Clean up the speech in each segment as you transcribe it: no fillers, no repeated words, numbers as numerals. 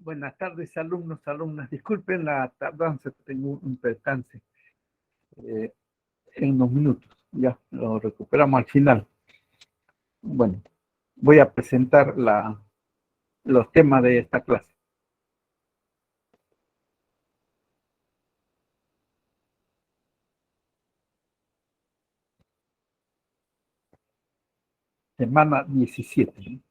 Buenas tardes, alumnos, alumnas. Disculpen la tardanza, tengo un percance en unos minutos. Ya lo recuperamos al final. Bueno, voy a presentar los temas de esta clase. Semana 17.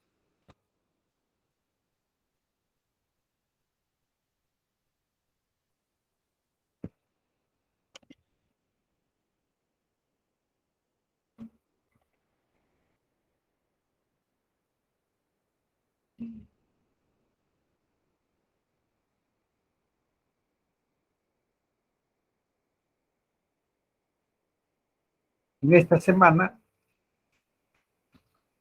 En esta semana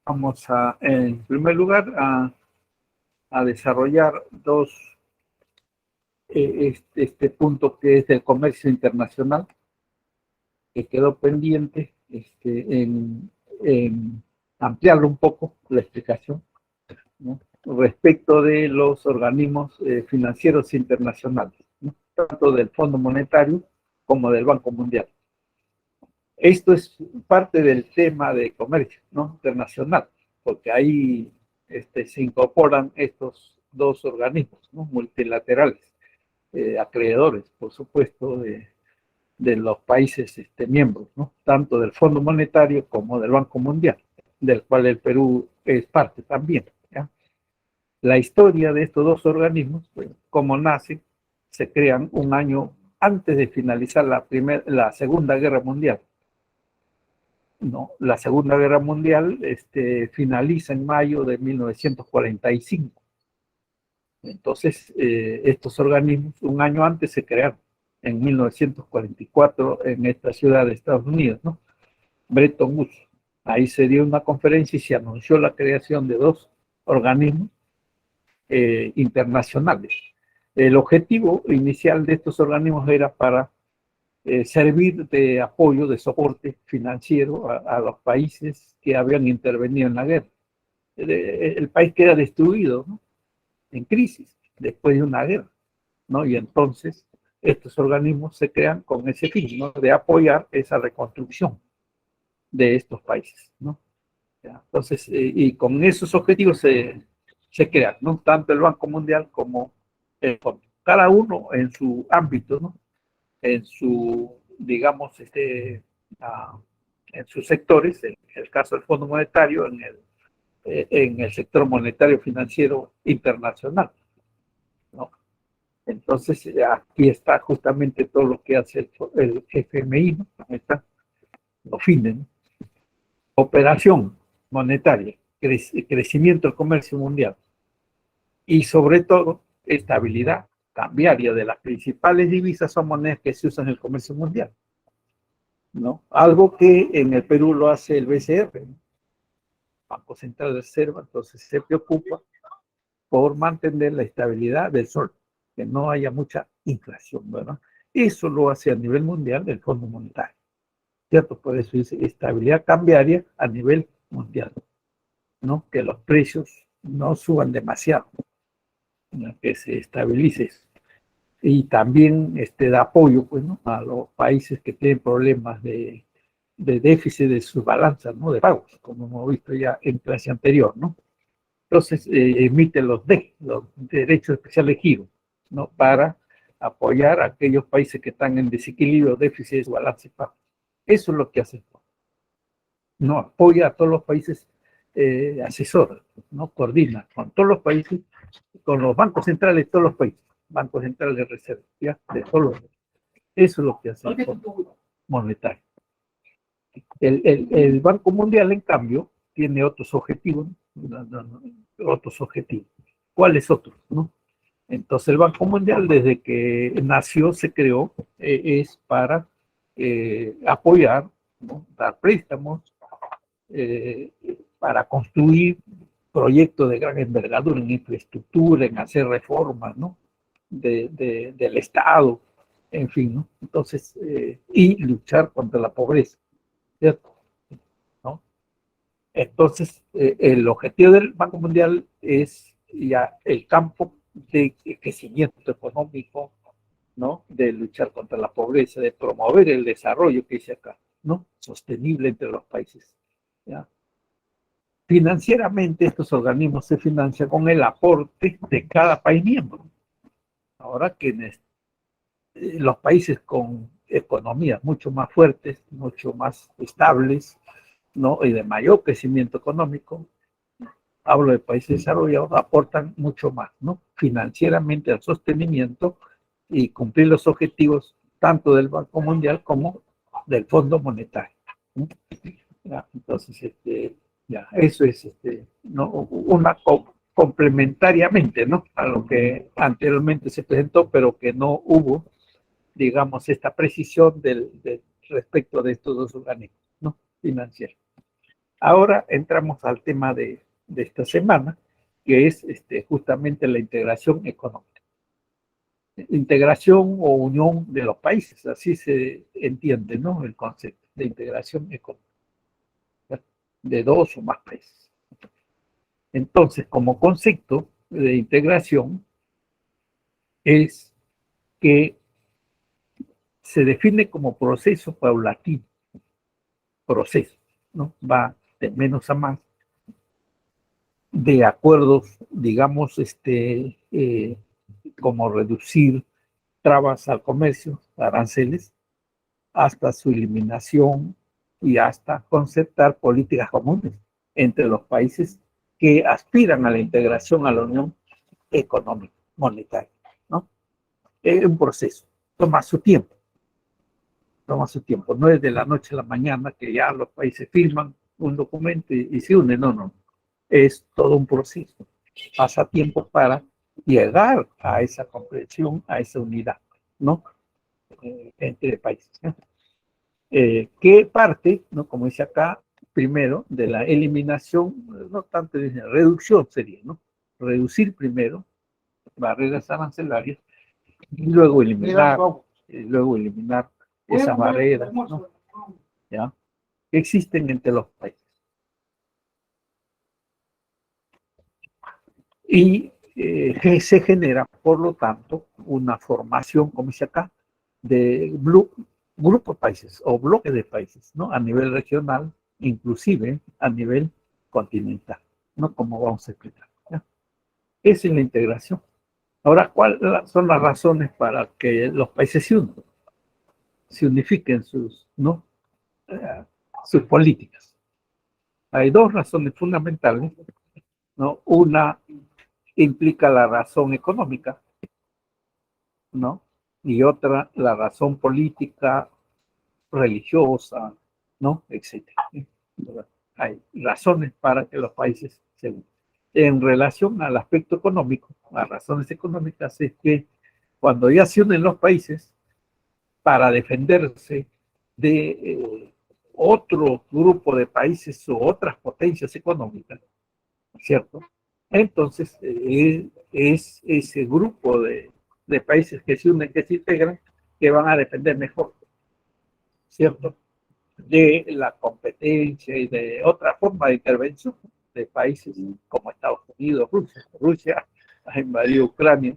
vamos en primer lugar, a desarrollar este punto que es el comercio internacional, que quedó pendiente en ampliarlo un poco la explicación, ¿no? Respecto de los organismos financieros internacionales, ¿no? Tanto del Fondo Monetario como del Banco Mundial. Esto es parte del tema de comercio, ¿no? Internacional, porque ahí se incorporan estos dos organismos, ¿no? Multilaterales, acreedores, por supuesto, de los países miembros, ¿no? Tanto del Fondo Monetario como del Banco Mundial, del cual el Perú es parte también, ¿ya? La historia de estos dos organismos, pues, como nacen, se crean un año antes de finalizar la Segunda Guerra Mundial. No, la Segunda Guerra Mundial finaliza en mayo de 1945. Entonces, estos organismos un año antes se crearon, en 1944, en esta ciudad de Estados Unidos, ¿no? Bretton Woods. Ahí se dio una conferencia y se anunció la creación de dos organismos internacionales. El objetivo inicial de estos organismos era para servir de apoyo, de soporte financiero a los países que habían intervenido en la guerra. El país queda destruido, ¿no? En crisis después de una guerra, ¿no? Y entonces estos organismos se crean con ese fin, ¿no? De apoyar esa reconstrucción de estos países, ¿no? Entonces, y con esos objetivos se crean, ¿no? Tanto el Banco Mundial como el Fondo. Cada uno en su ámbito, ¿no? En su, digamos, en sus sectores, en el caso del Fondo Monetario, en el sector monetario financiero internacional, ¿no? Entonces, aquí está justamente todo lo que hace el FMI, ¿no? Ahí está, los fines, ¿no? Operación monetaria, crecimiento del comercio mundial y sobre todo estabilidad cambiaria de las principales divisas o monedas que se usan en el comercio mundial, ¿no? Algo que en el Perú lo hace el BCR, ¿no? Banco Central de Reserva, entonces se preocupa por mantener la estabilidad del sol, que no haya mucha inflación, ¿verdad? Eso lo hace a nivel mundial el Fondo Monetario, ¿cierto? Por eso dice estabilidad cambiaria a nivel mundial, ¿no? Que los precios no suban demasiado, ¿no? Que se estabilice. Y también da apoyo, pues, ¿no? A los países que tienen problemas de déficit de sus balanzas, ¿no? De pagos, como hemos visto ya en clase anterior, ¿no? Entonces, emite los derechos especiales de giro, ¿no? Para apoyar a aquellos países que están en desequilibrio, déficit de su balance de pagos. Eso es lo que hace. No apoya a todos los países, asesora, ¿no? Coordina con todos los países, con los bancos centrales de todos los países, bancos centrales de reserva, ¿ya? De todos los países. Eso es lo que hace el Fondo Monetario. El Banco Mundial, en cambio, tiene otros objetivos, otros objetivos. ¿Cuáles otros, no? Entonces, el Banco Mundial, desde que nació, se creó, es para apoyar, ¿no? Dar préstamos, para construir proyectos de gran envergadura en infraestructura, en hacer reformas, ¿no? Del Estado, en fin, ¿no? Entonces, y luchar contra la pobreza, ¿cierto? ¿No? Entonces, el objetivo del Banco Mundial es ya el campo de crecimiento económico, ¿no? De luchar contra la pobreza, de promover el desarrollo que dice acá, ¿no? Sostenible entre los países, ¿ya? Financieramente, estos organismos se financian con el aporte de cada país miembro. Ahora que los países con economías mucho más fuertes, mucho más estables, ¿no? Y de mayor crecimiento económico, hablo de países desarrollados, aportan mucho más, ¿no? Financieramente al sostenimiento y cumplir los objetivos tanto del Banco Mundial como del Fondo Monetario, ¿no? Ya, entonces, ya, eso es ¿no? Una complementariamente, ¿no? A lo que anteriormente se presentó, pero que no hubo, digamos, esta precisión respecto de estos dos organismos, ¿no? Financieros. Ahora entramos al tema de esta semana, que es justamente la integración económica. Integración o unión de los países, así se entiende, ¿no? El concepto de integración económica, de dos o más países. Entonces, como concepto de integración, es que se define como proceso paulatino, proceso, ¿no? Va de menos a más, de acuerdos, digamos, como reducir trabas al comercio, aranceles, hasta su eliminación y hasta concertar políticas comunes entre los países que aspiran a la integración a la Unión Económica, Monetaria, ¿no? Es un proceso, toma su tiempo, no es de la noche a la mañana que ya los países firman un documento y se unen, no, no, es todo un proceso, pasa tiempo para llegar a esa comprensión, a esa unidad, ¿no? Entre países, ¿no? Que parte, ¿no? Como dice acá, primero de la eliminación, no tanto de reducción sería, ¿no? Reducir primero barreras arancelarias y luego eliminar esas barreras, ¿no? ¿Ya? Que existen entre los países. Y se genera, por lo tanto, una formación, como dice acá, de grupos de países o bloques de países, ¿no? A nivel regional, inclusive a nivel continental, ¿no? Como vamos a explicar, ¿ya? Esa es la integración. Ahora, ¿cuáles son las razones para que los países se unifiquen ¿no? Eh, sus políticas? Hay dos razones fundamentales, ¿no? Una implica la razón económica, ¿no? Y otra, la razón política, religiosa, ¿no? Etcétera. Hay razones para que los países se unan. En relación al aspecto económico, las razones económicas es que cuando ya se unen los países para defenderse de otro grupo de países o otras potencias económicas, ¿cierto? Entonces, es ese grupo de países que se unen, que se integran, que van a defender mejor, ¿cierto? De la competencia y de otra forma de intervención de países como Estados Unidos, Rusia. Rusia ha invadido Ucrania.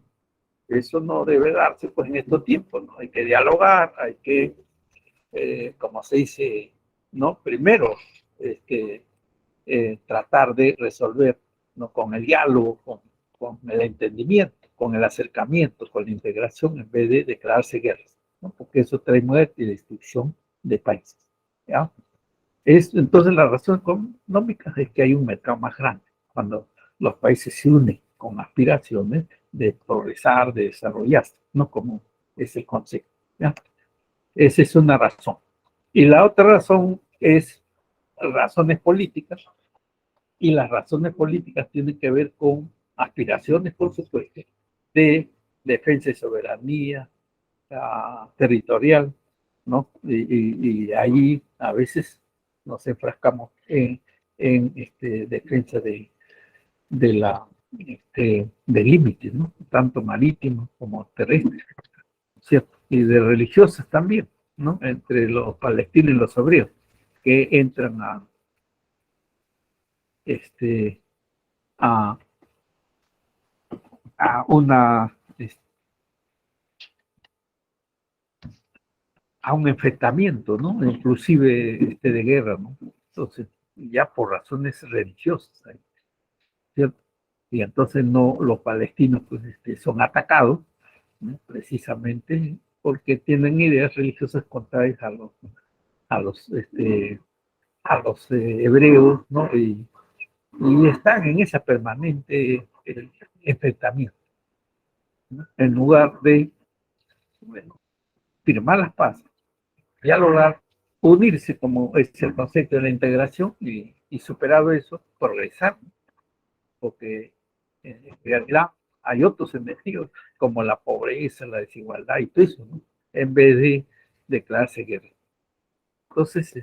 Eso no debe darse pues en estos tiempos, ¿no? Hay que dialogar, hay que, como se dice, ¿no? Primero, tratar de resolver, ¿no? Con el diálogo, con el entendimiento, con el acercamiento, con la integración, en vez de declararse guerras, ¿no? Porque eso trae muerte y destrucción de países, ¿ya? Entonces la razón económica es que hay un mercado más grande cuando los países se unen con aspiraciones de progresar, de desarrollarse, no como es el concepto, ¿ya? Esa es una razón. Y la otra razón es razones políticas, y las razones políticas tienen que ver con aspiraciones, por supuesto, de defensa de soberanía territorial, ¿no? Y ahí a veces nos enfrascamos en defensa de límites, ¿no? Tanto marítimos como terrestres, ¿cierto? Y de religiosas también, ¿no? Entre los palestinos y los hebreos, que entran este, a a una a un enfrentamiento, ¿no? Inclusive de guerra, ¿no? Entonces, ya por razones religiosas, ¿cierto? Y entonces no, los palestinos pues, son atacados, ¿no? Precisamente porque tienen ideas religiosas contrarias a los, hebreos, ¿no? Y están en esa permanente enfrentamiento, ¿no? En lugar de, bueno, firmar las paz, dialogar, unirse, como es el concepto de la integración, y superado eso, progresar, porque en realidad hay otros enemigos como la pobreza, la desigualdad y todo eso, ¿no? En vez de declararse guerra. Entonces,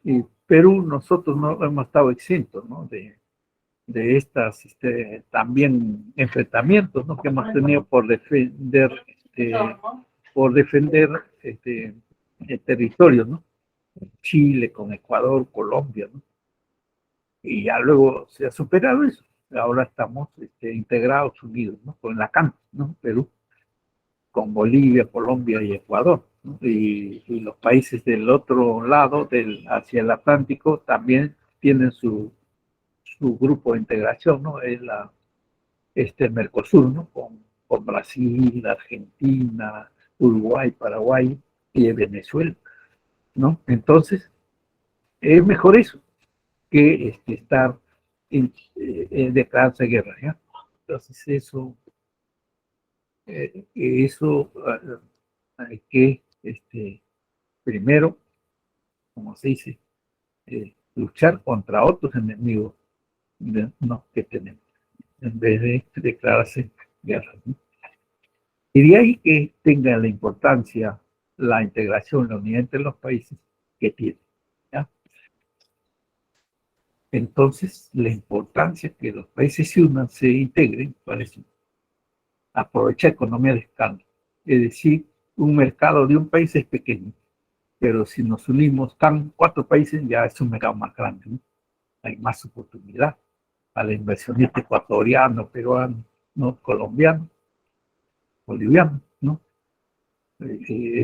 y Perú, nosotros no hemos estado exentos, ¿no? De estas también enfrentamientos, ¿no? Que hemos tenido por defender el territorio, ¿no? Chile, con Ecuador, Colombia, ¿no? Y ya luego se ha superado eso. Ahora estamos integrados, unidos, ¿no? Con la CAN, ¿no? Perú, con Bolivia, Colombia y Ecuador, ¿no? Y los países del otro lado, hacia el Atlántico, también tienen su grupo de integración, ¿no? Es Mercosur, ¿no? Con Brasil, Argentina, Uruguay, Paraguay y Venezuela, ¿no? Entonces, es mejor eso que estar declararse guerra, ¿ya? Entonces, eso hay que, primero, como se dice, luchar contra otros enemigos, ¿no? Que tenemos, en vez de declararse guerra, ¿no? Y de ahí que tenga la importancia la integración, la unidad entre los países que tiene, ¿ya? Entonces, la importancia que los países se unan, se integren, parece aprovechar economía de escala. Es decir, un mercado de un país es pequeño, pero si nos unimos, están 4 países, ya es un mercado más grande, ¿no? Hay más oportunidad para el inversionista ecuatoriano, peruano, ¿no? Colombiano, boliviano, ¿no?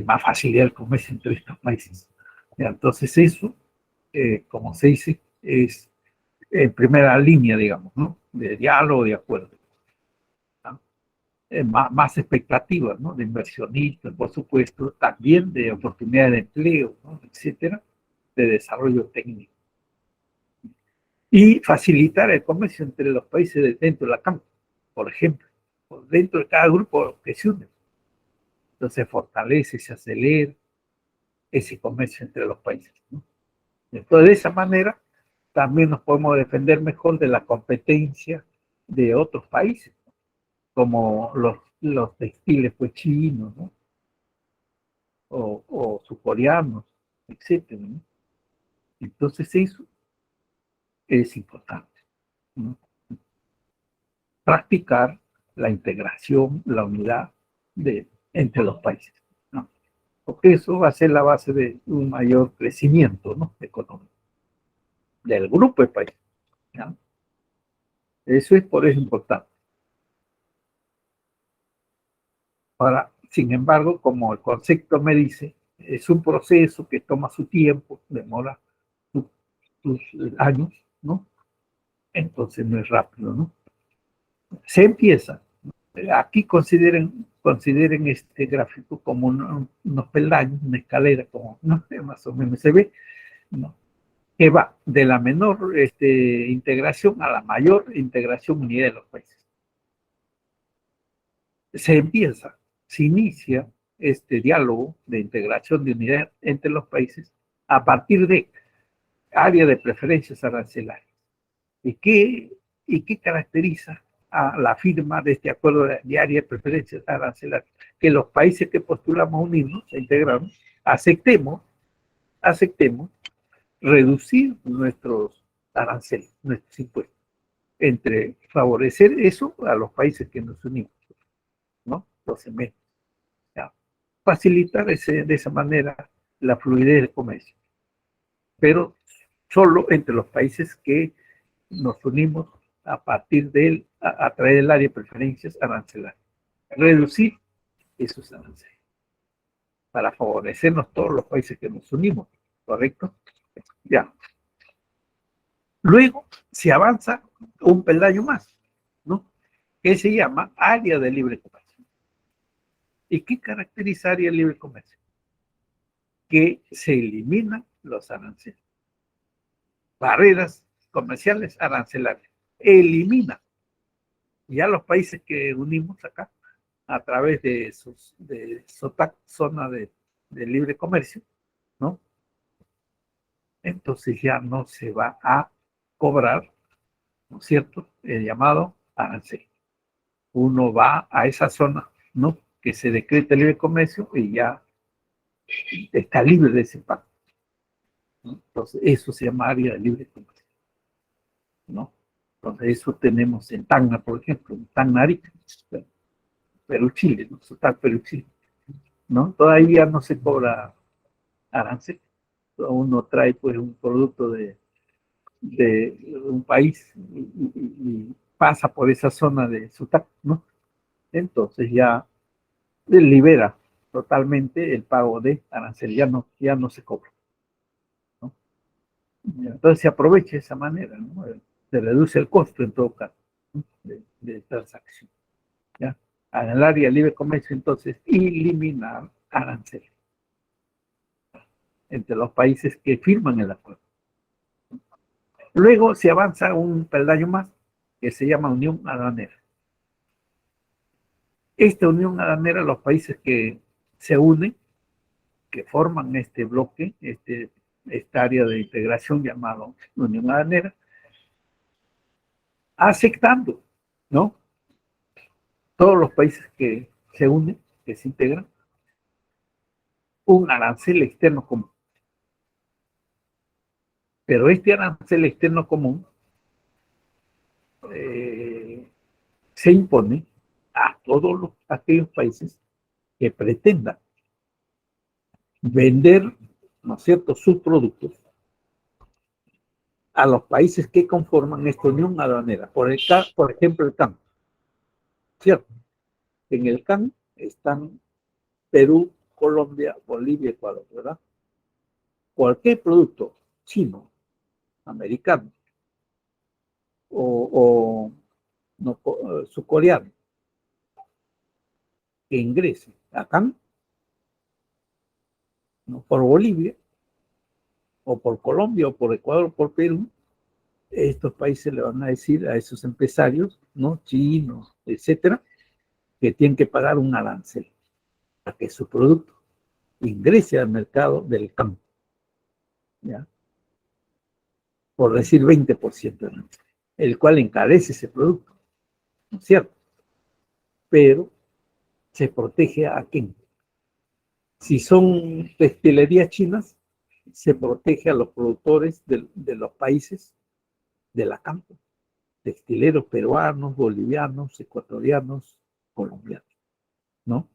Más facilidad el comercio entre estos países. Entonces eso, como se dice, es en primera línea, digamos, ¿no? De diálogo, de acuerdo, ¿no? Más expectativas, ¿no? De inversionistas, por supuesto, también de oportunidades de empleo, ¿no? Etcétera, de desarrollo técnico. Y facilitar el comercio entre los países dentro de la CAM, por ejemplo, dentro de cada grupo que se une. Entonces se fortalece, se acelera ese comercio entre los países, ¿no? Entonces, de esa manera, también nos podemos defender mejor de la competencia de otros países, como los textiles pues, chinos, ¿no? O surcoreanos, etcétera, ¿no? Entonces, eso es importante, ¿no? Practicar la integración, la unidad entre los países, ¿no? Porque eso va a ser la base de un mayor crecimiento, ¿no? Económico del grupo de países, ¿no? Eso es por eso importante. Ahora, sin embargo, como el concepto me dice, es un proceso que toma su tiempo, demora sus años, ¿no? Entonces no es rápido, ¿no? Se empieza. Aquí consideren este gráfico como unos peldaños, una escalera, como, no sé, más o menos se ve, ¿no? Que va de la menor integración a la mayor integración unida de los países. Se inicia este diálogo de integración de unidad entre los países a partir de área de preferencias arancelarias. ¿Y qué caracteriza a la firma de este acuerdo de área de preferencias arancelarias? Que los países que postulamos unirnos, a integrarnos, aceptemos reducir nuestros aranceles, nuestros impuestos, entre favorecer eso a los países que nos unimos, ¿no? Los emergentes. Facilitar de esa manera la fluidez del comercio, pero solo entre los países que nos unimos a partir del a través del área de preferencias arancelarias. Reducir esos aranceles para favorecernos todos los países que nos unimos, ¿correcto? Ya. Luego se avanza un peldaño más, ¿no? Que se llama área de libre comercio. ¿Y qué caracteriza área de libre comercio? Que se eliminan los aranceles. Barreras comerciales arancelarias. Elimina. Ya los países que unimos acá, a través de SOTAC, zona de libre comercio, ¿no? Entonces ya no se va a cobrar, ¿no es cierto?, el llamado arancel. Uno va a esa zona, ¿no?, que se decreta el libre comercio y ya está libre de ese pago, ¿no? Entonces eso se llama área de libre comercio, ¿no? Entonces eso tenemos en Tacna, por ejemplo, en Tacna, Arica, Perú, Chile, ¿no? SOTAC, Perú, Chile, ¿no? Todavía no se cobra arancel. Uno trae pues un producto de un país y pasa por esa zona de SOTAC, ¿no? Entonces ya libera totalmente el pago de arancel, ya no se cobra, ¿no? Entonces se aprovecha de esa manera, ¿no? Se reduce el costo en todo caso, ¿no?, de transacción, ¿ya? En el área de libre comercio, entonces, eliminar aranceles entre los países que firman el acuerdo. Luego se avanza un peldaño más que se llama Unión Aduanera. Esta Unión Aduanera, los países que se unen, que forman este bloque, esta área de integración llamado Unión Aduanera, aceptando, ¿no?, todos los países que se unen, que se integran, un arancel externo común. Pero este arancel externo común se impone a todos aquellos países que pretendan vender, ¿no es cierto?, sus productos a los países que conforman esta unión aduanera. Por ejemplo, el CAN, ¿cierto? En el CAN están Perú, Colombia, Bolivia, Ecuador, ¿verdad? Cualquier producto chino, americano o no, surcoreano que ingrese a CAN, ¿no?, por Bolivia, o por Colombia, o por Ecuador, o por Perú, estos países le van a decir a esos empresarios, ¿no?, chinos, etcétera, que tienen que pagar un arancel para que su producto ingrese al mercado del campo, ¿ya?, por decir 20%, ¿no?, el cual encarece ese producto, ¿no es cierto? Pero se protege a quién. Si son textilerías chinas, se protege a los productores de los países de la campo, textileros peruanos, bolivianos, ecuatorianos, colombianos, ¿no?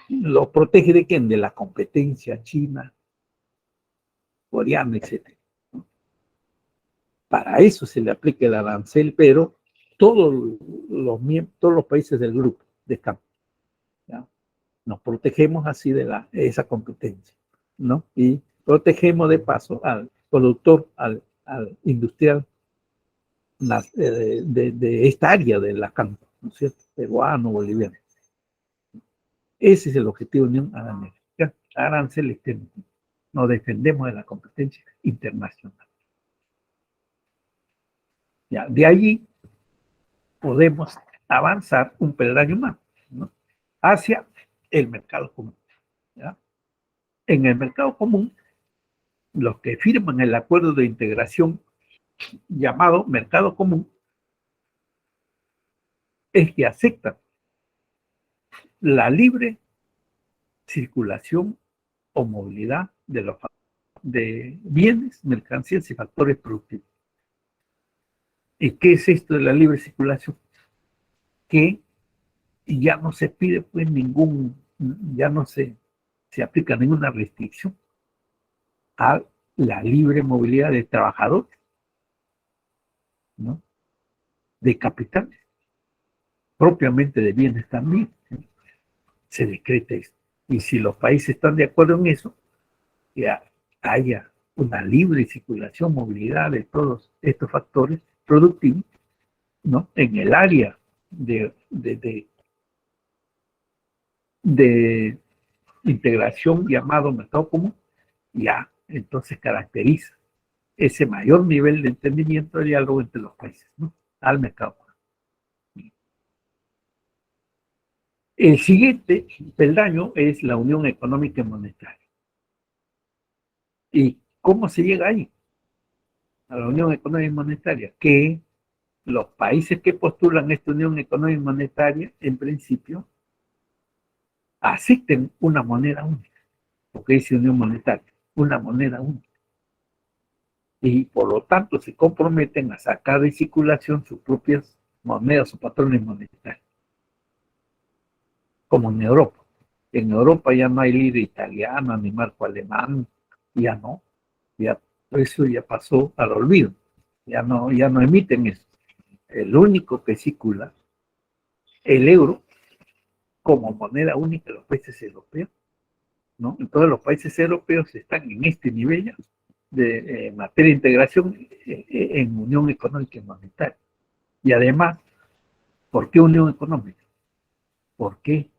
¿Los protege de quién? De la competencia china, coreana, etc. Para eso se le aplica el arancel, pero todos los países del grupo de campo, ¿ya?, nos protegemos así de esa competencia, ¿no? Y protegemos de paso al productor, al industrial de esta área de la campo, ¿no es cierto?, peruano, boliviano. Ese es el objetivo de Unión Aduanera. Arancel externo. Nos defendemos de la competencia internacional. Ya, de allí podemos avanzar un peldaño más, ¿no?, hacia el mercado común, ¿ya? En el mercado común, los que firman el acuerdo de integración llamado mercado común es que aceptan la libre circulación o movilidad de bienes, mercancías y factores productivos. ¿Y qué es esto de la libre circulación? Que ya no se pide pues ya no se aplica ninguna restricción a la libre movilidad de trabajadores, ¿no? de capitales, propiamente de bienes también, se decreta esto. Y si los países están de acuerdo en eso, que haya una libre circulación, movilidad de todos estos factores productivos, ¿no? En el área de integración llamado mercado común, ya entonces caracteriza ese mayor nivel de entendimiento y diálogo entre los países, ¿no? Al mercado común. El siguiente peldaño es la Unión Económica y Monetaria. ¿Y cómo se llega ahí? A la Unión Económica y Monetaria, que los países que postulan esta Unión Económica y Monetaria, en principio, acepten una moneda única, porque dice Unión Monetaria, una moneda única. Y por lo tanto se comprometen a sacar de circulación sus propias monedas o patrones monetarios, como en Europa. En Europa ya no hay lira italiana ni marco alemán, ya no, ya eso ya pasó al olvido, ya no emiten eso. El único que circula, el euro, como moneda única de los países europeos, ¿no? Entonces los países europeos están en este nivel ya de materia de integración en unión económica y monetaria. Y además, ¿por qué unión económica? Porque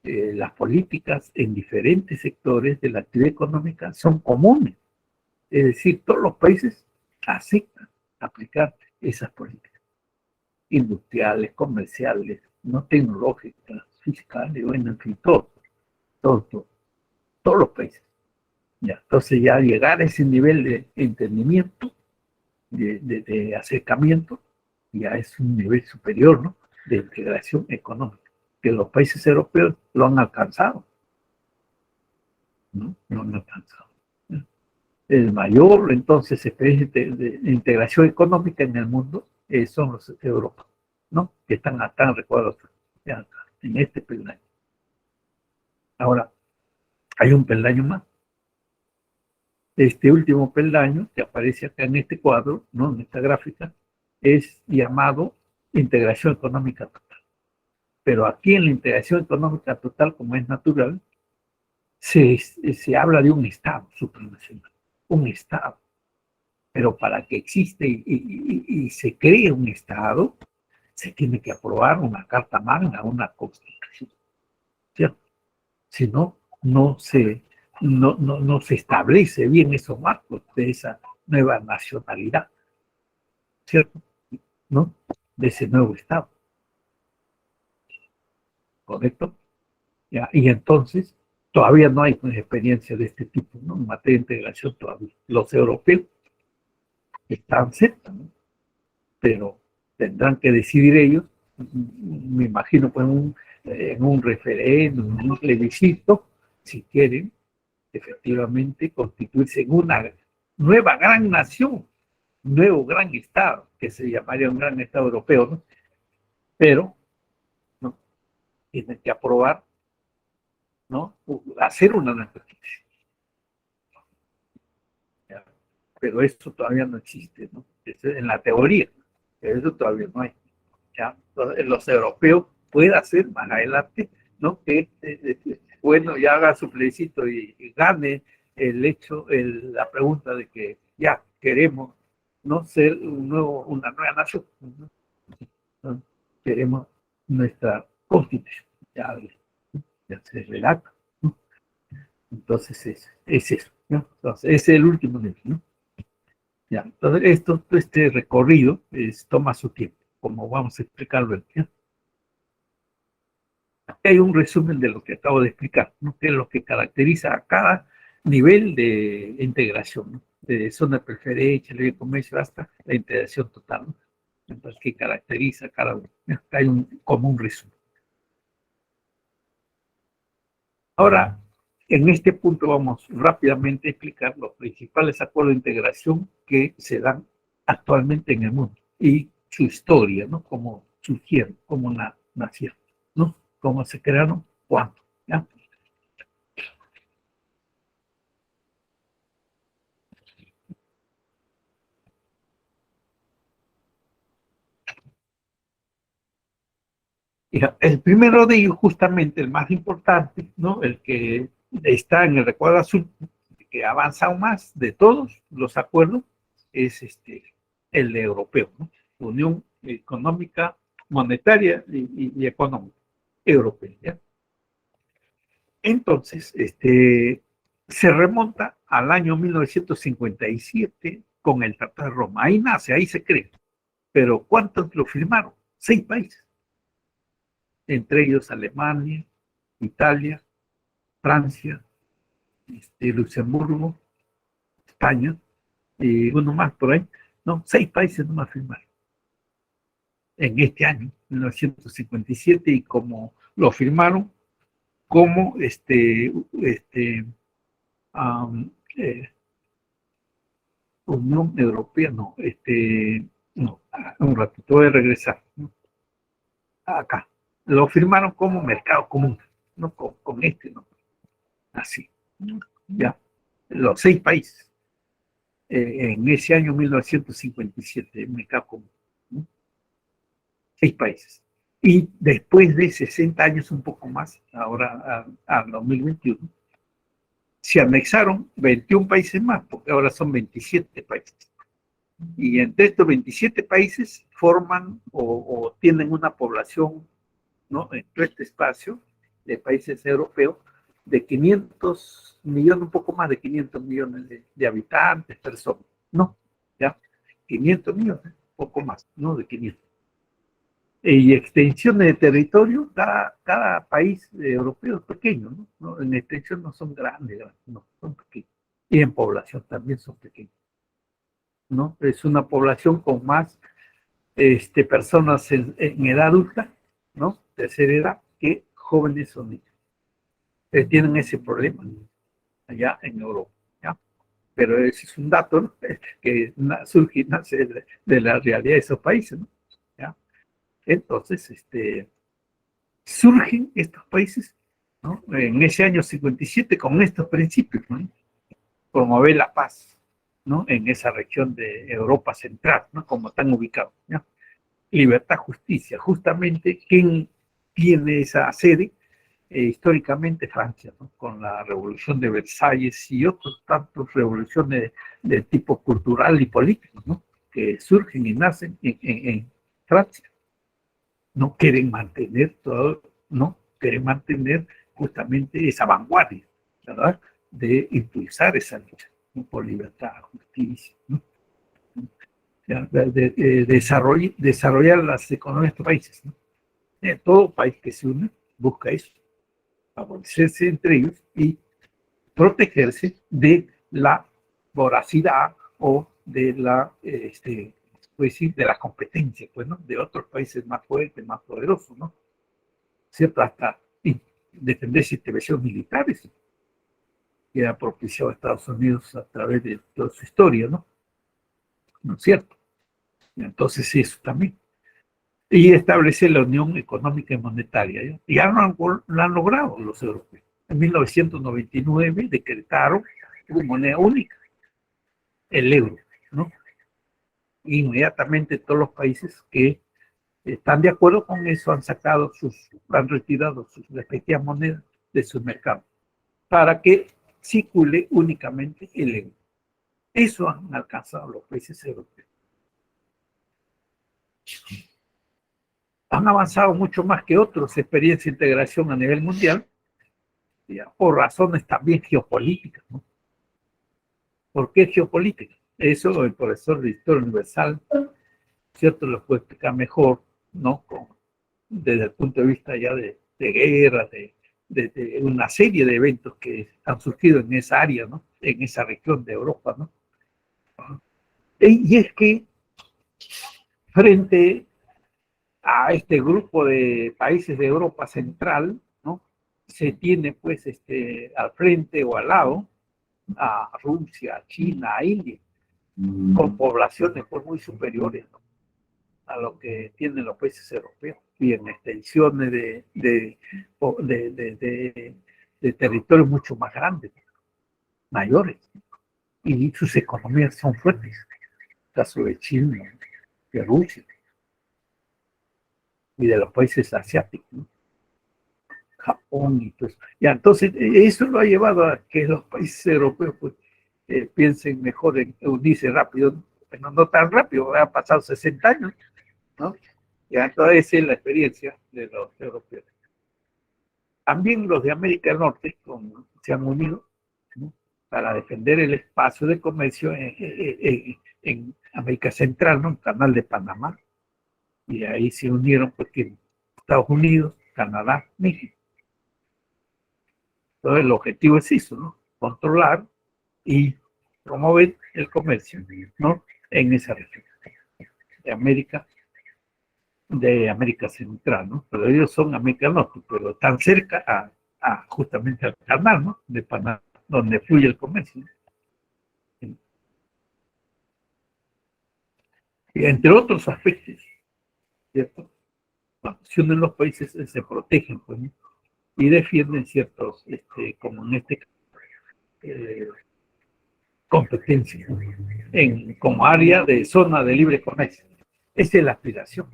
las políticas en diferentes sectores de la actividad económica son comunes. Es decir, todos los países aceptan aplicar esas políticas industriales, comerciales, no tecnológicas, fiscales, bueno, en fin, todos los países. Ya, entonces ya llegar a ese nivel de entendimiento, de acercamiento, ya es un nivel superior, ¿no? De integración económica, que los países europeos lo han alcanzado, ¿no? Lo han alcanzado. El mayor, entonces, experiencia de integración económica en el mundo son los europeos, ¿no? Que están recuerdos en este peldaño. Ahora, hay un peldaño más. Este último peldaño que aparece acá en este cuadro, ¿no? En esta gráfica, es llamado integración económica total. Pero aquí en la integración económica total, como es natural, se habla de un Estado supranacional, un Estado. Pero para que existe y se cree un Estado, se tiene que aprobar una Carta Magna, una Constitución, ¿cierto? Si no, no se establece bien esos marcos de esa nueva nacionalidad, ¿cierto? ¿No? De ese nuevo Estado, ¿correcto? ¿Ya? Y entonces, todavía no hay experiencia de este tipo, ¿no? En materia de integración todavía. Los europeos están cerca, ¿no? Pero tendrán que decidir ellos, me imagino, pues en un referéndum, en un plebiscito, si quieren efectivamente constituirse en una nueva gran nación, nuevo gran Estado, que se llamaría un gran Estado europeo, ¿no? Pero ¿no? Tienen que aprobar, ¿no? Hacer una nueva constitución. Pero eso todavía no existe, ¿no? Eso en la teoría, pero eso todavía no hay. ¿Ya? Entonces, los europeos pueden hacer más adelante, ¿no? Que, bueno, ya haga su plebiscito y gane el hecho, la pregunta de que ya queremos no ser una nueva nación, ¿no? Queremos nuestra constitución, ya se relata, ¿no? Entonces es eso, ¿no? Entonces, ese es el último nivel, ¿no? Ya, entonces este recorrido toma su tiempo, como vamos a explicarlo. ¿Ya? Hay un resumen de lo que acabo de explicar, ¿no? Que es lo que caracteriza a cada nivel de integración, ¿no? De zona de preferencia, libre comercio, hasta la integración total, ¿no? Entonces, ¿qué caracteriza cada uno? Hay como un resumen. Ahora, en este punto vamos rápidamente a explicar los principales acuerdos de integración que se dan actualmente en el mundo y su historia, ¿no? Cómo surgieron, cómo nacieron, ¿no? Cómo se crearon, cuándo, ¿ya? El primero de ellos, justamente el más importante, ¿no? El que está en el recuadro azul, que ha avanzado más de todos los acuerdos, es el europeo, ¿no? Unión Económica, Monetaria y Económica Europea. ¿Ya? Entonces, se remonta al año 1957 con el Tratado de Roma. Ahí nace, ahí se crea. Pero ¿cuántos lo firmaron? 6 países, entre ellos Alemania, Italia, Francia, Luxemburgo, España, y uno más por ahí. No, 6 países nomás firmaron en este año, 1957, y como lo firmaron como um, eh, Unión Europea, no, no, un ratito voy a regresar, ¿no? Acá. Lo firmaron como mercado común, no no, así, ya, los 6 países, en ese año 1957, mercado común, ¿no? 6 países. Y después de 60 años, un poco más, ahora al 2021, se anexaron 21 países más, porque ahora son 27 países. Y entre estos 27 países forman o tienen una población, ¿no? En todo este espacio de países europeos de 500 millones, un poco más de 500 millones de habitantes, personas, ¿no? ¿Ya? 500 millones, un poco más, ¿no? De 500. Y extensiones de territorio, cada país europeo es pequeño, ¿no? ¿No? En extensión no son grandes, no, son pequeños. Y en población también son pequeños, ¿no? Es una población con más personas en edad adulta, ¿no? Tercera edad, que jóvenes o niños. Tienen ese problema allá en Europa, ¿ya? Pero ese es un dato, ¿no? Que surge y nace de la realidad de esos países, ¿no? ¿Ya? Entonces, surgen estos países, ¿no? En ese año 57 con estos principios, ¿no? Promover la paz, ¿no? En esa región de Europa Central, ¿no? Como están ubicados, ¿ya? Libertad, justicia. Justamente, ¿quién tiene esa sede? Históricamente Francia, ¿no? Con la Revolución de Versalles y otros tantos revoluciones de tipo cultural y político, ¿no? Que surgen y nacen en Francia. No quieren mantener todo, ¿no? Quieren mantener justamente esa vanguardia, ¿verdad? De impulsar esa lucha, ¿no? Por libertad, justicia, ¿no? Desarrollar las economías de estos países, ¿no? Todo país que se une busca eso, favorecerse entre ellos y protegerse de la voracidad o de la, pues sí, de la competencia, pues, ¿no? De otros países más fuertes, más poderosos, ¿no? ¿Cierto? Hasta defenderse de intervenciones militares que ha propiciado a Estados Unidos a través de toda su historia, ¿no? ¿No es cierto? Entonces, eso también. Y establecer la Unión Económica y Monetaria. ¿Ya? Y ya lo han logrado los europeos. En 1999 decretaron una moneda única, el euro, ¿no? Inmediatamente todos los países que están de acuerdo con eso han retirado sus respectivas monedas de sus mercados para que circule únicamente el euro. Eso han alcanzado los países europeos. Han avanzado mucho más que otros experiencias de integración a nivel mundial, ya, por razones también geopolíticas, ¿no? ¿Por qué geopolítica? Eso el profesor de Historia Universal, ¿cierto? Lo puede explicar mejor, ¿no? Desde el punto de vista ya de guerra, de una serie de eventos que han surgido en esa área, ¿no? En esa región de Europa, ¿no? Y es que frente a este grupo de países de Europa Central, ¿no? Se tiene pues al frente o al lado a Rusia, a China, a India, con poblaciones pues muy superiores, ¿no? A lo que tienen los países europeos y en extensiones de territorios mucho más grandes, mayores, y sus economías son fuertes. El caso de China, de Rusia. y de los países asiáticos, ¿no? Japón y todo eso. Ya, entonces, eso lo ha llevado a que los países europeos pues, piensen mejor en unirse rápido, pero no tan rápido, han pasado 60 años, ¿no? Ya, entonces esa es la experiencia de los europeos. También los de América del Norte se han unido, ¿no? Para defender el espacio de comercio en América Central, ¿no? El Canal de Panamá, y ahí se unieron porque Estados Unidos, Canadá, México. Entonces el objetivo es eso, ¿no? Controlar y promover el comercio, ¿no? En esa región de América Central, ¿no? Pero ellos son América del Norte, pero están cerca justamente al canal, ¿no? De Panamá, donde fluye el comercio. Y entre otros aspectos, ¿cierto? Cuando se unen los países se protegen, pues, ¿no? Y defienden ciertos, como en este caso, competencias como área de zona de libre comercio. Esa es la aspiración,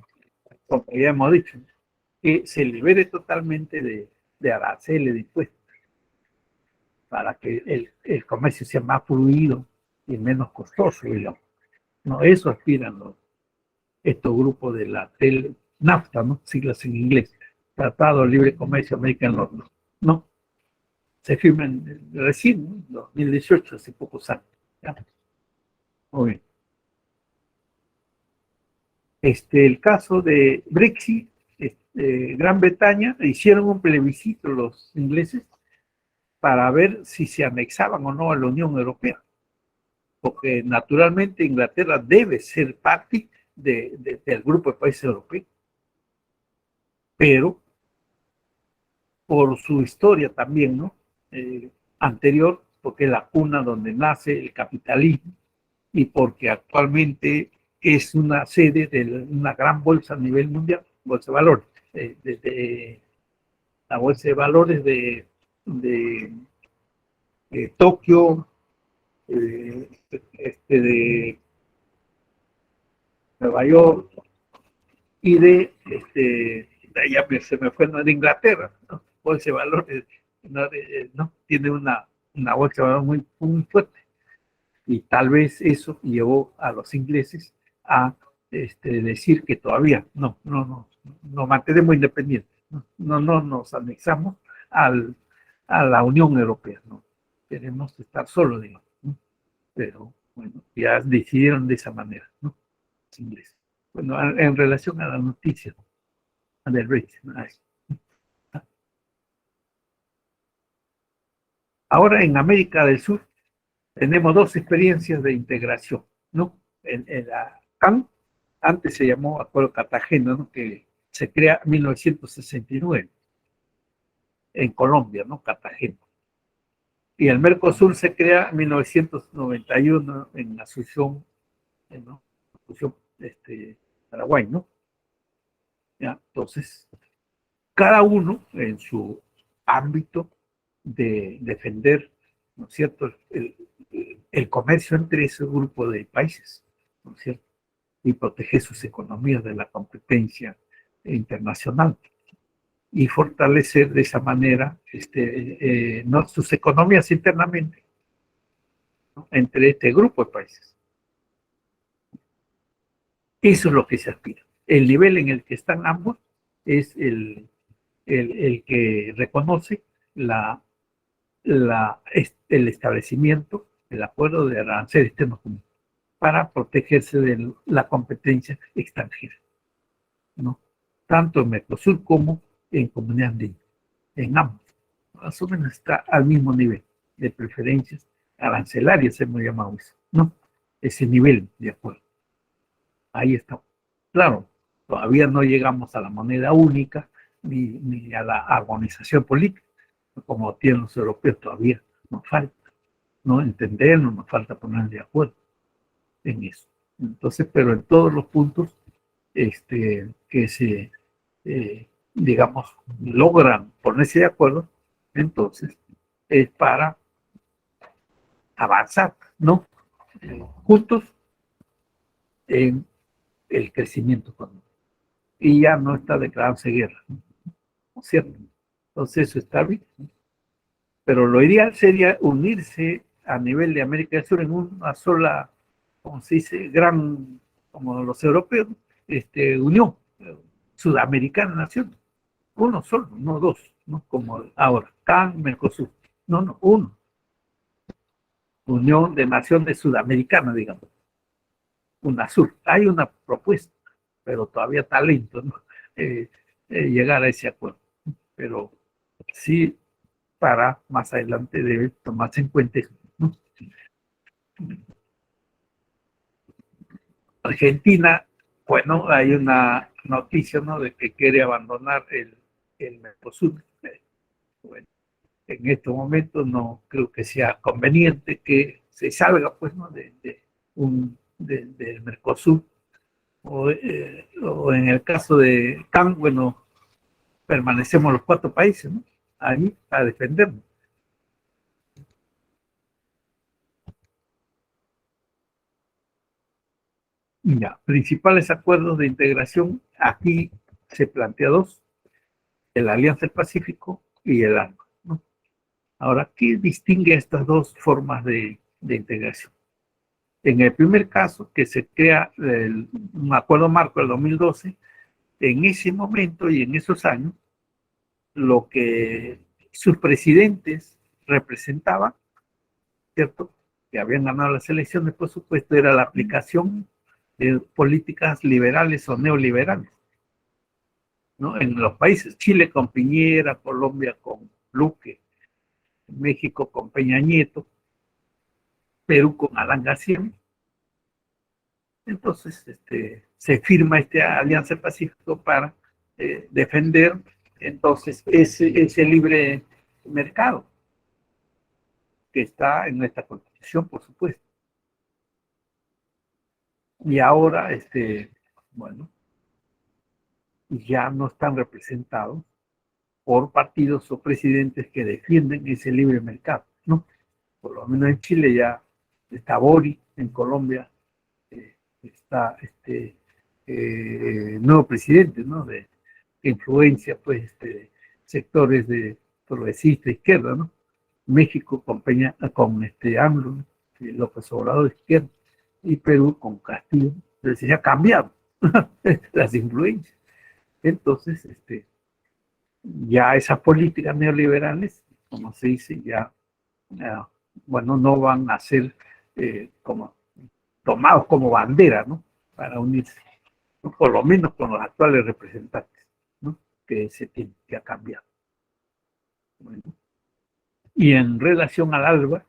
como ya hemos dicho, que se libere totalmente de aranceles, de impuestos, para que el comercio sea más fluido y menos costoso, digamos. No, eso aspiran estos grupos de la NAFTA, ¿no? Siglas en inglés, Tratado de Libre Comercio Americano, ¿no? Se firman recién, ¿no? 2018, hace pocos años. ¿Ya? Muy bien. El caso de Brexit, Gran Bretaña, hicieron un plebiscito los ingleses para ver si se anexaban o no a la Unión Europea, porque naturalmente Inglaterra debe ser parte del grupo de países europeos, pero por su historia también, ¿no? Anterior, porque es la cuna donde nace el capitalismo y porque actualmente es una sede de una gran bolsa a nivel mundial, bolsa de valores, la bolsa de valores de Tokio, de Nueva York y ya se me fue, no, de Inglaterra, ¿no? Bolsa de valores, ¿no? Tiene una bolsa de valores muy, muy fuerte. Y tal vez eso llevó a los ingleses a decir que todavía no mantenemos independientes, no nos anexamos a la Unión Europea, no queremos estar solos, digamos, ¿no? Pero bueno, ya decidieron de esa manera, ¿no? Los ingleses. Bueno, en relación a la noticia del Brexit, ¿no? Ahora en América del Sur tenemos dos experiencias de integración, ¿no? En la CAN, antes se llamó Acuerdo Cartagena, ¿no? Que se crea en 1969 en Colombia, ¿no? Cartagena. Y el Mercosur se crea en 1991 en Asunción, ¿no? Asunción, Paraguay, ¿no? ¿Ya? Entonces, cada uno en su ámbito de defender, ¿no es cierto?, el comercio entre ese grupo de países, ¿no es cierto?, y proteger sus economías de la competencia internacional y fortalecer de esa manera no, sus economías internamente, ¿no?, entre este grupo de países. Eso es lo que se aspira. El nivel en el que están ambos es el que reconoce el establecimiento del acuerdo de aranceles externos para protegerse de la competencia extranjera, ¿no? Tanto en Mercosur como en Comunidad Andina, en ambos. Más o menos está al mismo nivel de preferencias arancelarias, hemos llamado eso, ¿no? Ese nivel de acuerdo. Ahí está. Claro, todavía no llegamos a la moneda única ni a la armonización política, como tienen los europeos, todavía nos falta, ¿no? Entendernos, nos falta poner de acuerdo en eso. Entonces, pero en todos los puntos que digamos, logran ponerse de acuerdo, entonces es para avanzar, ¿no? Juntos en el crecimiento económico. y ya no está declarándose guerra, ¿no es cierto? Entonces eso está bien, ¿no? Pero lo ideal sería unirse a nivel de América del Sur en una sola, como se dice, gran, como los europeos, unión sudamericana nación, uno solo, no dos, no como ahora, CAN, Mercosur, no, no, uno, Unión de Naciones Sudamericanas, digamos, UNASUR. Hay una propuesta, pero todavía está lento, ¿no? Llegar a ese acuerdo, pero sí para más adelante debe tomarse en cuenta, ¿no? Argentina, bueno, hay una noticia, ¿no?, de que quiere abandonar el Mercosur. Bueno, en estos momentos no creo que sea conveniente que se salga, pues, ¿no?, del Mercosur. O en el caso de CAN, bueno, permanecemos los 4 países, ¿no?, ahí a defendernos. Ya, principales acuerdos de integración, aquí se plantea dos: el Alianza del Pacífico y el ALBA, ¿no? Ahora, ¿qué distingue estas dos formas de integración? En el primer caso, que se crea un acuerdo marco del 2012, en ese momento y en esos años, lo que sus presidentes representaban, ¿cierto?, que habían ganado las elecciones, por supuesto, era la aplicación de políticas liberales o neoliberales, ¿no? En los países, Chile con Piñera, Colombia con Luque, México con Peña Nieto, Perú con Alan García. Entonces, se firma esta Alianza del Pacífico para defender entonces ese libre mercado que está en nuestra Constitución, por supuesto. Y ahora, bueno, ya no están representados por partidos o presidentes que defienden ese libre mercado, ¿no? Por lo menos en Chile ya está Boric, en Colombia está nuevo presidente, ¿no?, de influencia, pues, sectores de progresista izquierda, ¿no? México con Peña, con AMLO, López Obrador izquierda, y Perú con Castillo. Entonces se ha cambiado las influencias. Entonces, ya esas políticas neoliberales, como se dice, ya bueno, no van a ser como tomados como bandera, ¿no?, para unirse, ¿no?, por lo menos con los actuales representantes, ¿no?, que se tiene que cambiar. Bueno, y en relación al ALBA,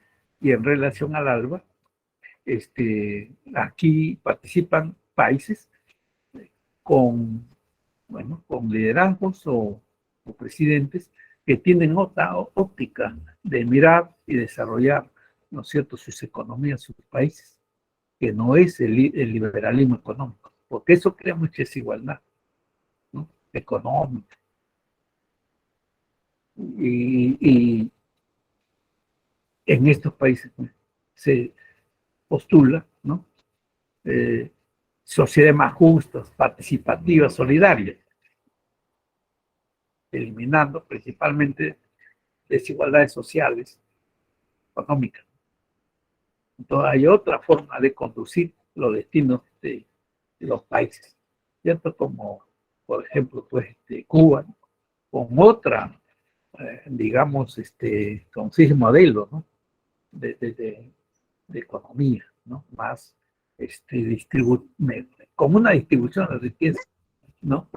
aquí participan países con, bueno, con liderazgos o presidentes que tienen otra óptica de mirar y desarrollar, ¿no es cierto?, sus economías, sus países, que no es el liberalismo económico, porque eso crea mucha desigualdad, ¿no?, económica. Y en estos países, ¿no?, se postula, ¿no?, sociedades más justas, participativas, solidarias, eliminando principalmente desigualdades sociales, económicas. Entonces hay otra forma de conducir los destinos de los países, ¿cierto? Como, por ejemplo, pues, Cuba, ¿no?, con otra, digamos, como se dice, modelo, ¿no?, de economía, ¿no?, más como una distribución de riqueza, ¿no?,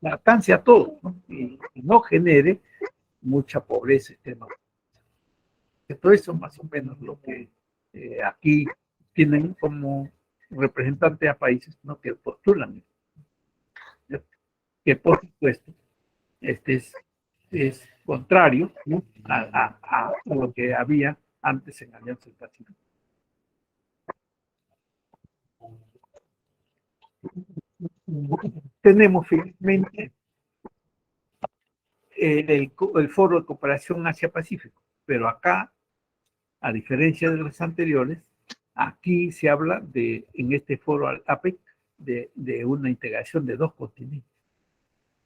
la alcance a todos, ¿no?, y no genere mucha pobreza extrema. Todo eso más o menos lo que aquí tienen como representantes a países, ¿no?, que postulan, ¿no?, que por supuesto es contrario, ¿no?, a lo que había antes en Alianza del Pacífico. Tenemos finalmente el Foro de Cooperación Asia-Pacífico, pero acá, a diferencia de los anteriores, aquí se habla en este foro APEC, de una integración de dos continentes,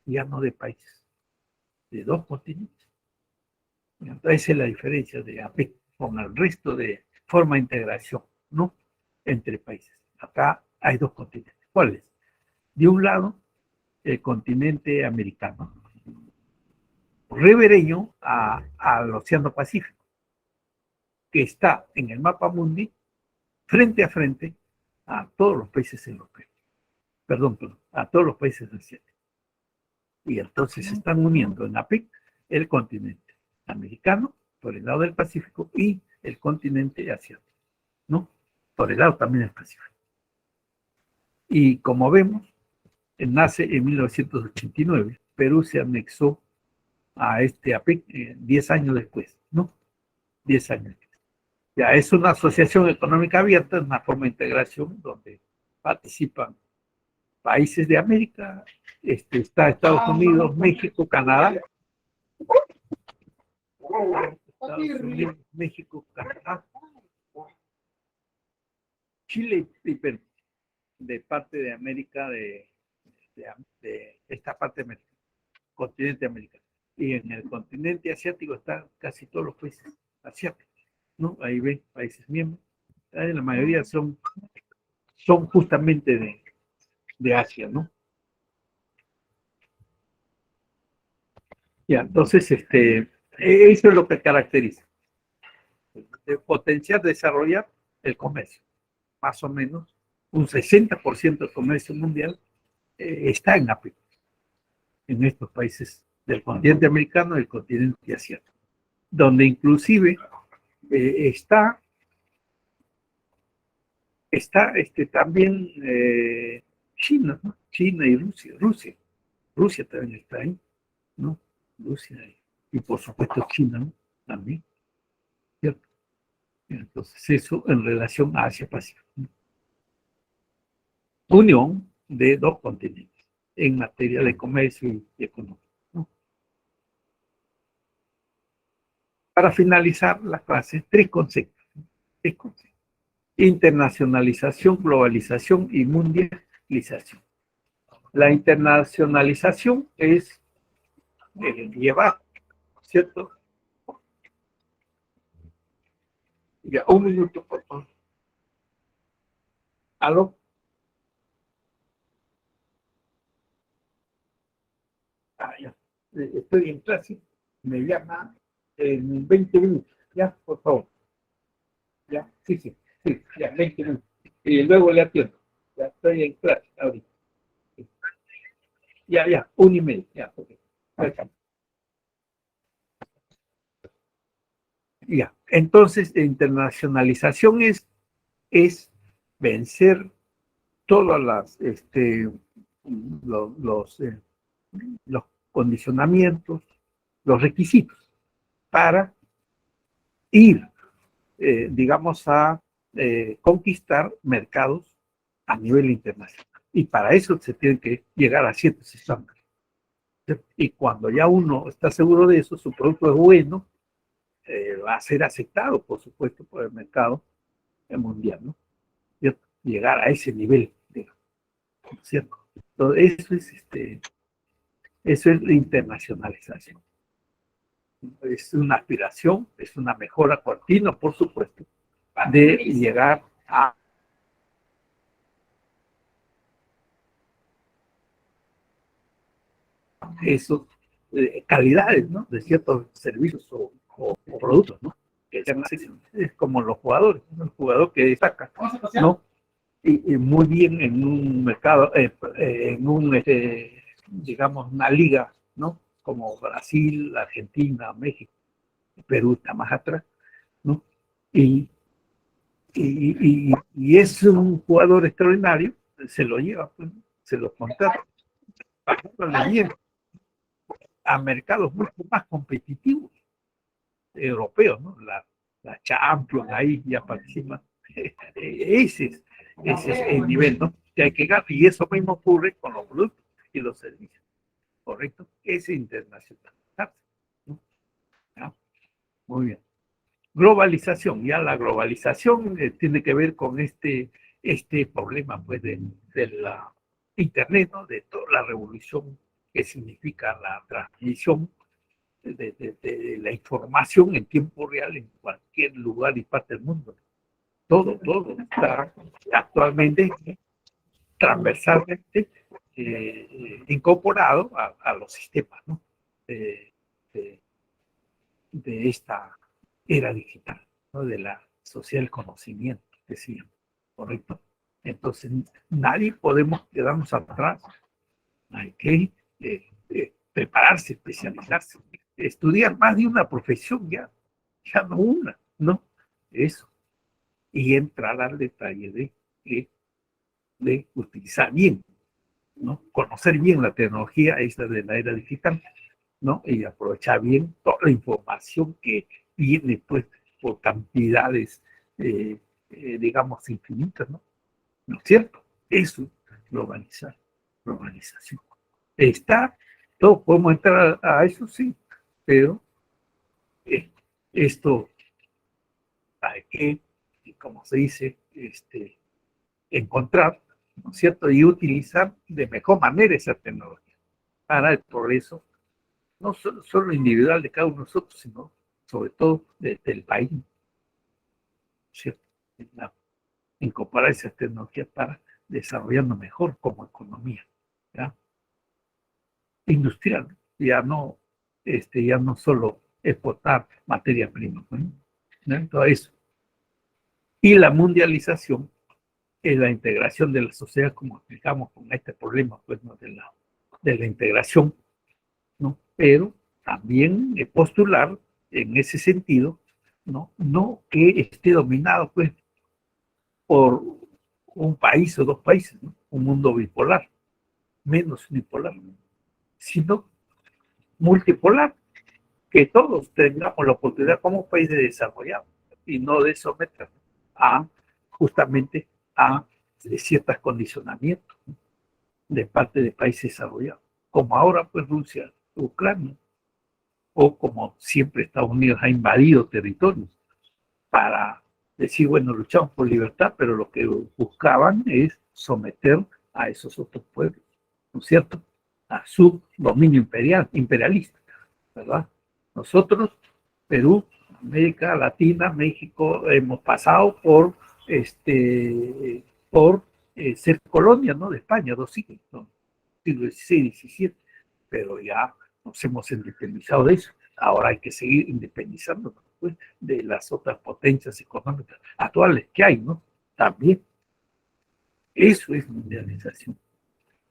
ya no de países, de dos continentes. Entonces, esa es la diferencia de APEC con el resto de forma de integración, ¿no? Entre países. Acá hay dos continentes. ¿Cuáles? De un lado, el continente americano, ribereño al Océano Pacífico, que está en el mapa mundi frente a frente a todos los países europeos. Perdón, a todos los países asiáticos. Y entonces se están uniendo en APEC el continente americano por el lado del Pacífico y el continente asiático, ¿no? Por el lado también del Pacífico. Y como vemos, nace en 1989, Perú se anexó a este APEC 10 años después, ¿no? 10 años después. Ya es una asociación económica abierta, es una forma de integración donde participan países de América, está Estados Unidos, México, Canadá, Estados Unidos, México, Canadá, Chile y Perú, de parte de América, de esta parte de América, continente americano. Y en el continente asiático están casi todos los países asiáticos, ¿no? Ahí ven países miembros. La mayoría son justamente de Asia, ¿no? Ya, entonces, eso es lo que caracteriza. Potenciar, desarrollar el comercio. Más o menos un 60% del comercio mundial está en APEC, en estos países del continente americano y del continente asiático, donde inclusive está también China, ¿no? China y Rusia. Rusia también está ahí, ¿no? Rusia y por supuesto China, ¿no? También, ¿cierto? Entonces eso en relación a Asia-Pacífico. Unión de dos continentes en materia de comercio y economía, ¿no? Para finalizar la clase, tres conceptos. Internacionalización, globalización y mundialización. La internacionalización es llevar, ¿cierto? Ya, un minuto, por favor. ¿Aló? Ya. Estoy en clase. Me llama en 20 minutos. Ya, por favor. Ya, sí, ya, 20 minutos. Y luego le atiendo. Ya estoy en clase ahorita. Ya, 1:30. Ya, ok. Ya, entonces, internacionalización es vencer todas los condicionamientos, los requisitos para ir, digamos, a conquistar mercados a nivel internacional. Y para eso se tiene que llegar a ciertos estándares. Y cuando ya uno está seguro de eso, su producto es bueno, va a ser aceptado, por supuesto, por el mercado mundial, ¿no? ¿Cierto? Llegar a ese nivel, digamos, ¿cierto? Entonces, eso es la internacionalización. Es una aspiración, es una mejora continua, por supuesto, de llegar a esas calidades, ¿no? De ciertos servicios o productos, ¿no? Que sean accesibles. Es como los jugadores, ¿no? El jugador que destaca, ¿no? Y muy bien en un mercado, digamos, una liga, ¿no? Como Brasil, Argentina, México, Perú está más atrás, ¿no? Y, y es un jugador extraordinario, se lo lleva, pues, se lo contrata a mercados mucho más competitivos, europeos, ¿no? La Champions, ahí ya participan. Ese es el nivel, ¿no? Que hay que ganar, y eso mismo ocurre con los productos y los servicios, ¿correcto? Es internacional, ¿no? ¿Ya? Muy bien. Globalización, ya la globalización tiene que ver con este problema pues de la Internet, ¿no? De toda la revolución que significa la transmisión de la información en tiempo real en cualquier lugar y parte del mundo. Todo está actualmente transversalmente incorporado a los sistemas, ¿no? de, de, de esta era digital, ¿no? De la sociedad del conocimiento, que sí, correcto. Entonces, nadie podemos quedarnos atrás. Hay que prepararse, especializarse, estudiar más de una profesión, ya no una, ¿no? Eso. Y entrar al detalle de utilizar bien, ¿no? Conocer bien la tecnología esta de la era digital, ¿no? Y aprovechar bien toda la información que viene, pues, por cantidades, digamos, infinitas, ¿no? ¿No es cierto? Eso es globalización. Está, todos podemos entrar a eso, sí, pero eh, esto hay que, como se dice, encontrar, ¿no es cierto? Y utilizar de mejor manera esa tecnología para el progreso, no solo individual de cada uno de nosotros, sino sobre todo del país, ¿cierto? Incorporar esas tecnologías para desarrollarnos mejor como economía, ¿ya? Industrial, ya no solo exportar materia prima, ¿no? Todo eso. Y la mundialización es la integración de la sociedad, como explicamos con este problema, pues, ¿no? De la integración, ¿no? Pero también postular en ese sentido, no que esté dominado, pues, por un país o dos países, ¿no? Un mundo bipolar, menos bipolar, sino multipolar, que todos tengamos la oportunidad como país de desarrollar y no de someter a justamente a ciertos condicionamientos, ¿no? De parte de países desarrollados, como ahora pues Rusia, Ucrania, o como siempre Estados Unidos ha invadido territorios para decir, bueno, luchamos por libertad, pero lo que buscaban es someter a esos otros pueblos, ¿no es cierto? A su dominio imperialista, ¿verdad? Nosotros, Perú, América Latina, México, hemos pasado por ser colonia, ¿no? De España, 2 siglos, ¿no? Siglo XVI, XVII, pero ya nos hemos independizado de eso. Ahora hay que seguir independizándonos, pues, de las otras potencias económicas actuales que hay, ¿no? También. Eso es mundialización.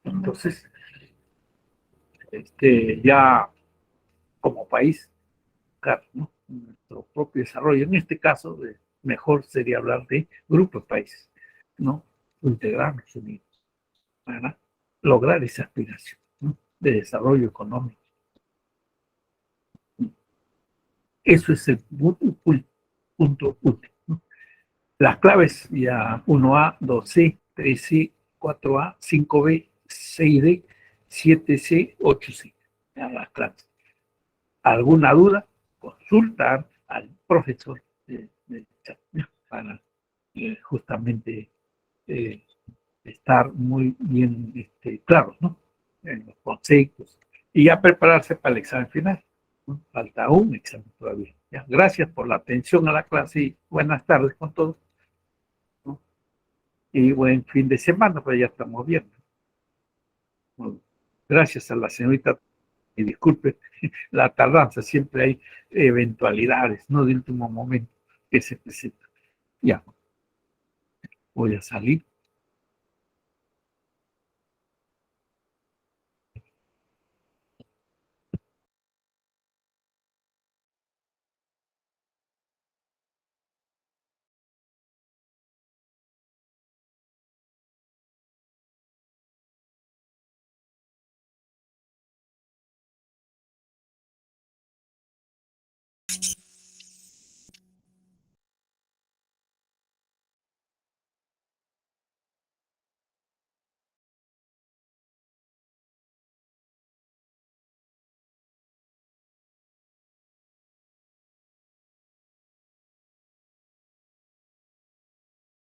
Entonces, ya como país, claro, ¿no? Nuestro propio desarrollo. En este caso, mejor sería hablar de grupos de países, ¿no? Integrarnos unidos para lograr esa aspiración, ¿no? De desarrollo económico. Eso es el punto último, ¿no? Las claves ya 1A, 2C, 3C, 4A, 5B, 6D, 7C, 8C. Ya las claves. ¿Alguna duda? Consultar al profesor de chat, ¿no? Para justamente eh, estar muy bien claros, ¿no? En los conceptos y ya prepararse para el examen final, ¿no? Falta un examen todavía. ¿Ya? Gracias por la atención a la clase y buenas tardes con todos, ¿no? Y buen fin de semana, pues ya estamos viendo. Bueno, gracias a la señorita, y disculpe la tardanza, siempre hay eventualidades, ¿no? De último momento que se presentan. Ya, voy a salir.